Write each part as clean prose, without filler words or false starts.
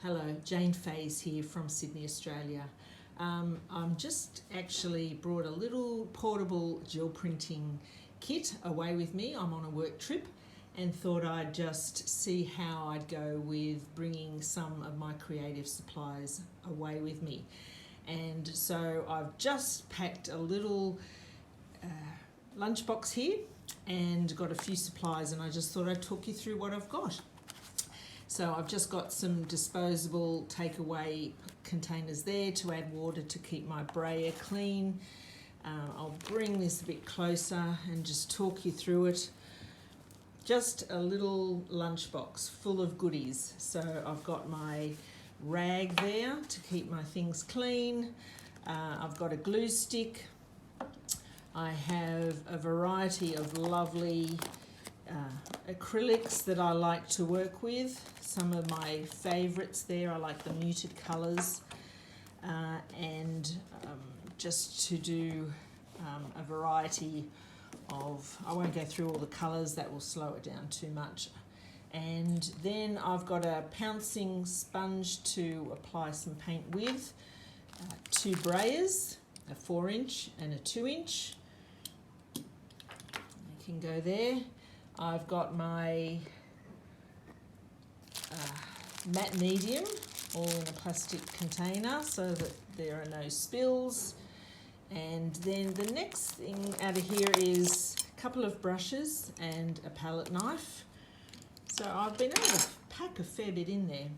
Hello, Jane Fays here from Sydney, Australia. I'm just actually brought a little portable gel printing kit away with me. I'm on a work trip and thought I'd just see how I'd go with bringing some of my creative supplies away with me. And so I've just packed a little lunchbox here and got a few supplies, and I just thought I'd talk you through what I've got. So I've just got some disposable takeaway containers there to add water to keep my brayer clean. I'll bring this a bit closer and just talk you through it. Just a little lunchbox full of goodies. So I've got my rag there to keep my things clean. I've got a glue stick. I have a variety of lovely acrylics that I like to work with. Some of my favourites there, I like the muted colours, and just to do a variety of, I won't go through all the colours, that will slow it down too much. And then I've got a pouncing sponge to apply some paint with, two brayers, a 4-inch and a 2-inch. You can go there. I've got my matte medium, all in a plastic container so that there are no spills. And then the next thing out of here is a couple of brushes and a palette knife. So I've been able to pack a fair bit in there.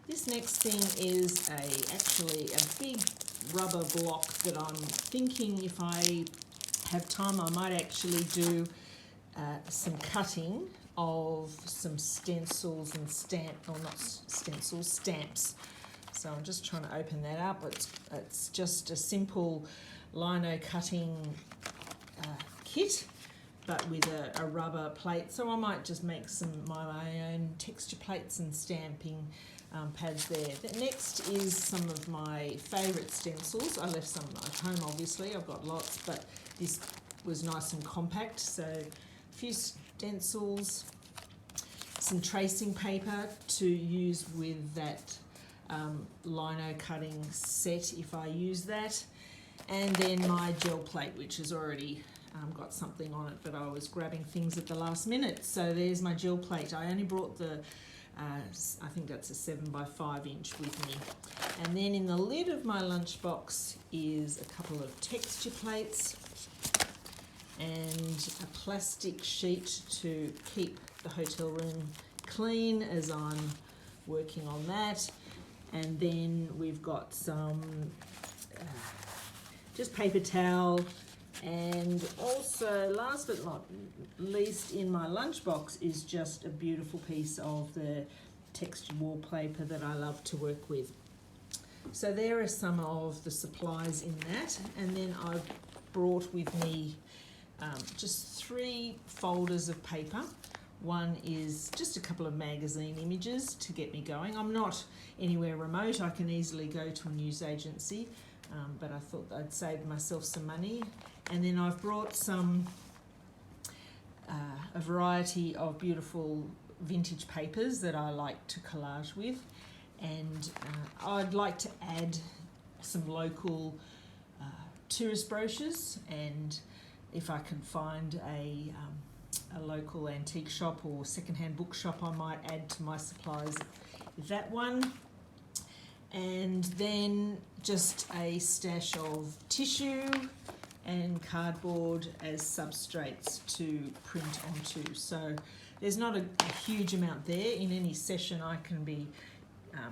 This next thing is actually a big rubber block that I'm thinking if I have time I might actually do some cutting of some stencils and stamps. So I'm just trying to open that up. It's just a simple lino cutting kit, but with a rubber plate. So I might just make my own texture plates and stamping pads there. The next is some of my favourite stencils. I left some at home, obviously. I've got lots, but this was nice and compact. So a few stencils, some tracing paper to use with that lino cutting set if I use that, and then my gel plate, which has already got something on it, but I was grabbing things at the last minute. So there's my gel plate. I only brought the I think that's a 7x5 inch with me. And then in the lid of my lunchbox is a couple of texture plates and a plastic sheet to keep the hotel room clean as I'm working on that. And then we've got some just paper towel, and also last but not least in my lunchbox is just a beautiful piece of the textured wallpaper that I love to work with. So there are some of the supplies in that, and then I've brought with me just 3 folders of paper. One is just a couple of magazine images to get me going. I'm not anywhere remote. I can easily go to a news agency, but I thought I'd save myself some money. And then I've brought a variety of beautiful vintage papers that I like to collage with, and I'd like to add some local tourist brochures, and if I can find a local antique shop or secondhand bookshop, I might add to my supplies that one. And then just a stash of tissue and cardboard as substrates to print onto. So there's not a huge amount there. In any session I can be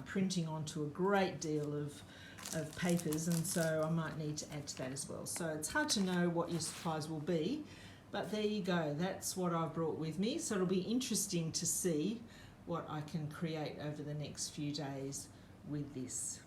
printing onto a great deal of papers, and so I might need to add to that as well. So it's hard to know what your supplies will be, but there you go. That's what I've brought with me. So it'll be interesting to see what I can create over the next few days with this.